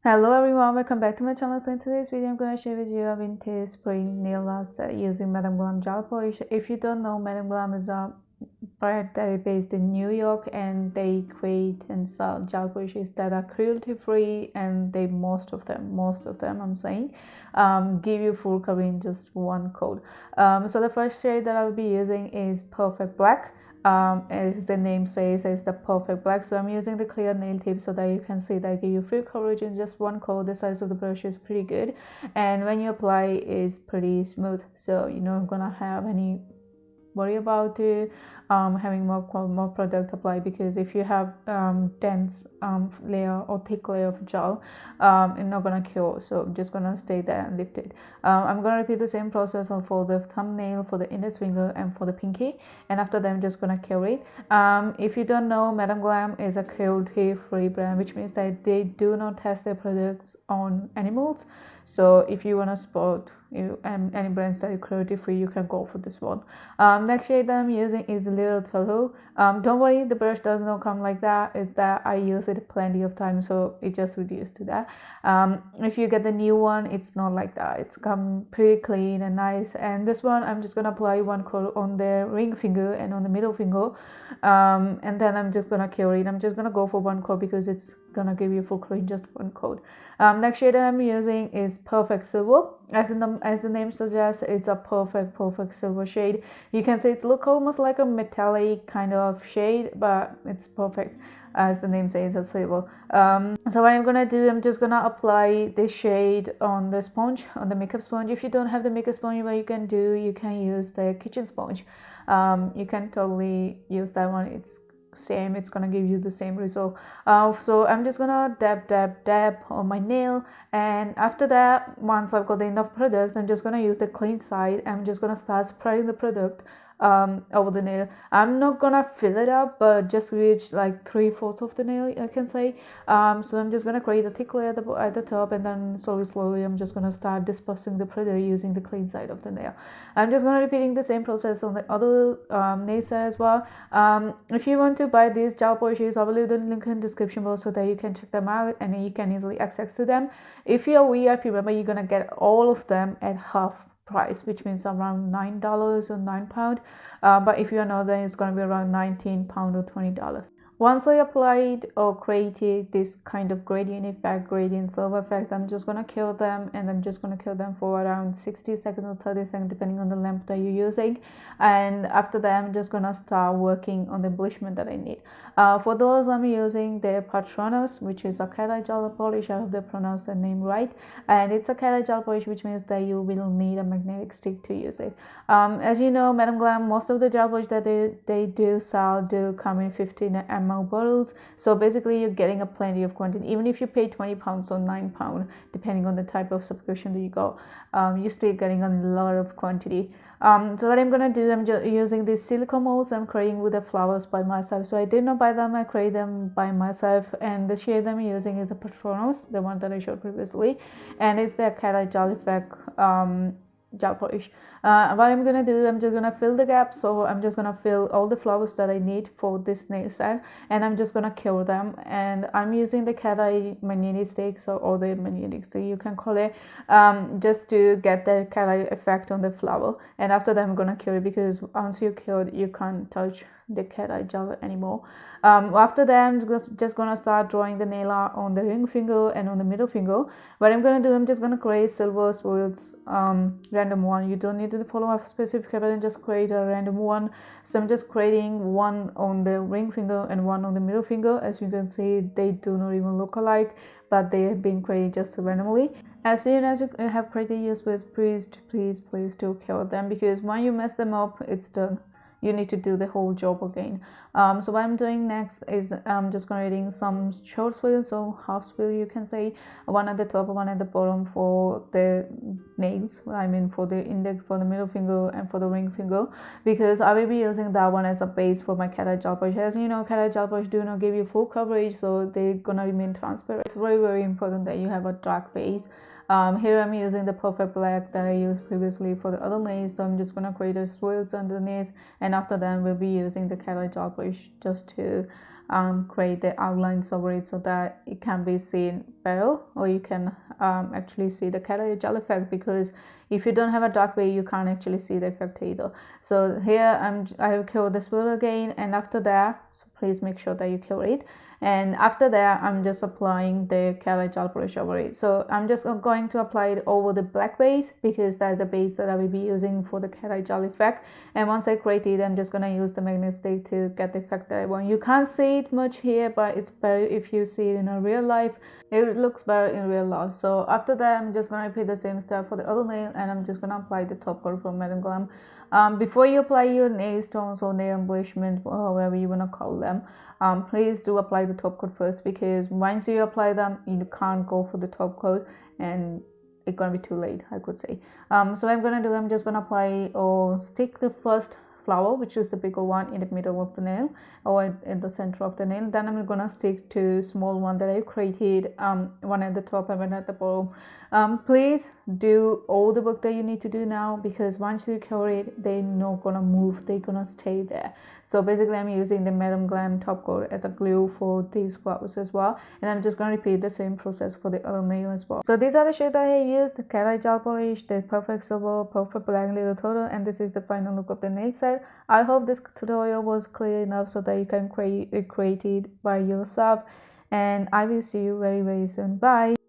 Hello everyone, welcome back to my channel. So in today's video I'm going to share with you a vintage spring nail art set using Madam Glam Gel Polish. If you don't know, Madam Glam is a brand that is based in New York, and they create and sell gel polishes that are cruelty free, and they most of them I'm saying give you full coverage in just one coat. So the first shade that I will be using is Perfect Black. As the name says, it's the perfect black. So I'm using the clear nail tip so that you can see that I give you full coverage in just one coat. The size of the brush is pretty good, and when you apply is pretty smooth, so you're not gonna have any worry about having more product applied, because if you have dense layer or thick layer of gel, it's not gonna cure, so I'm just gonna stay there and lift it. I'm gonna repeat the same process for the thumbnail, for the index finger, and for the pinky, and after that I'm just gonna cure it. If you don't know, Madam Glam is a cruelty free brand, which means that they do not test their products on animals. So if you want to support any brands that are cruelty free, you can go for this one. Next shade that I'm using is Lil Toto. Don't worry, the brush does not come like that. It's that I use it plenty of times, so it just reduced to that. If you get the new one, it's not like that. It's come pretty clean and nice. And this one, I'm just gonna apply one coat on the ring finger and on the middle finger, and then I'm just gonna cure it. I'm just gonna go for one coat because it's gonna give you full coat in just one coat. Next shade I'm using is Perfect Silver. As the name suggests, it's a perfect silver shade. You can say it's look almost like a metallic kind of shade, but it's perfect, as the name says, a silver. So what I'm gonna do, I'm just gonna apply this shade on the sponge, on the makeup sponge. If you don't have the makeup sponge, what you can do, you can use the kitchen sponge. You can totally use that one. It's same, it's gonna give you the same result. So I'm just gonna dab on my nail, and after that, once I've got enough product, I'm just gonna use the clean side. I'm just gonna start spreading the product over the nail. I'm not gonna fill it up, but just reach like 3/4 of the nail, I can say. So I'm just gonna create a thick layer at the top, and then slowly I'm just gonna start dispersing the product using the clean side of the nail. I'm just gonna repeating the same process on the other nail side as well. If you want to buy these gel polishes, I will leave the link in the description box so that you can check them out and you can easily access to them. If you're a VIP member, you're gonna get all of them at half price, which means around $9 or £9. But if you're not, then it's going to be around £19 or $20. Once I applied or created this kind of gradient effect, gradient silver effect, I'm just going to kill them, and I'm just going to kill them for around 60 seconds or 30 seconds depending on the lamp that you're using. And after that, I'm just going to start working on the embellishment that I need. For those, I'm using the Patronus, which is a eye gel polish. I hope they pronounce the name right. And it's a eye gel polish, which means that you will need a magnetic stick to use it. As you know, Madam Glam, most of the gel polish that they do sell do come in 15 ml bottles. So basically, you're getting a plenty of quantity. Even if you pay £20 or £9, depending on the type of subscription that you go, you're still getting a lot of quantity. So what I'm gonna do, I'm just using these silicone molds. I'm creating with the flowers by myself. So I did not buy them, I create them by myself. And the shade I'm using is the Patronus, the one that I showed previously, and it's the eye gel effect gel polish. What I'm gonna do, I'm just gonna fill the gap. So I'm just gonna fill all the flowers that I need for this nail set, and I'm just gonna cure them. And I'm using the cat eye magnetic stick, or the magnetic stick you can call it, just to get the cat eye effect on the flower. And after that, I'm gonna cure it, because once you cure it, you can't touch the cat eye gel anymore. After that, I'm just gonna start drawing the nail art on the ring finger and on the middle finger. What I'm gonna do, I'm just gonna create silver swirls, random one. You don't need to follow a specific pattern, just create a random one. So I'm just creating one on the ring finger and one on the middle finger. As you can see, they do not even look alike, but they have been created just randomly. As soon as you have created your swirls, please do cure them, because when you mess them up, it's done. You need to do the whole job again. So what I'm doing next is I'm just creating some short swirls, so half swirl you can say, one at the top, one at the bottom for the nails. I mean for the index, for the middle finger, and for the ring finger, because I will be using that one as a base for my cat eye gel polish. As you know, cat eye gel polish do not give you full coverage, so they're gonna remain transparent. It's very important that you have a dark base Here I'm using the perfect black that I used previously for the other nails, so I'm just gonna create a swirls underneath, and after that we'll be using the Eye Gel Polish just to create the outlines over it so that it can be seen better, or you can actually see the Eye Gel effect, because if you don't have a dark base you can't actually see the effect either. So here I will cure the swirl again, and after that, so please make sure that you cure it, and after that I'm just applying the Eye Gel Polish over it. So I'm just going to apply it over the black base, because that's the base that I will be using for the Eye Gel effect. And once I create it, I'm just gonna use the magnet stick to get the effect that I want. You can't see it much here, but it's better if you see it in a real life. It looks better in real life. So after that, I'm just gonna repeat the same step for the other nail, and I'm just gonna apply the top coat from Madam Glam. Before you apply your nail stones or nail embellishment, or however you wanna call them, please do apply the top coat first, because once you apply them, you can't go for the top coat, and it's gonna be too late, I could say. So what I'm gonna do, I'm just gonna apply or stick the first flower, which is the bigger one, in the middle of the nail or in the center of the nail. Then I'm gonna stick to small one that I created, one at the top and one at the bottom. Please do all the work that you need to do now, because once you cure it, they're not gonna move, they're gonna stay there. So basically I'm using the Madam Glam top coat as a glue for these flowers as well, and I'm just gonna repeat the same process for the other nail as well. So these are the shades that I used: the Eye Gel Polish, the perfect silver, perfect black, Lil Toto, and this is the final look of the nail set. I hope this tutorial was clear enough so that you can create it by yourself, and I will see you very soon. Bye.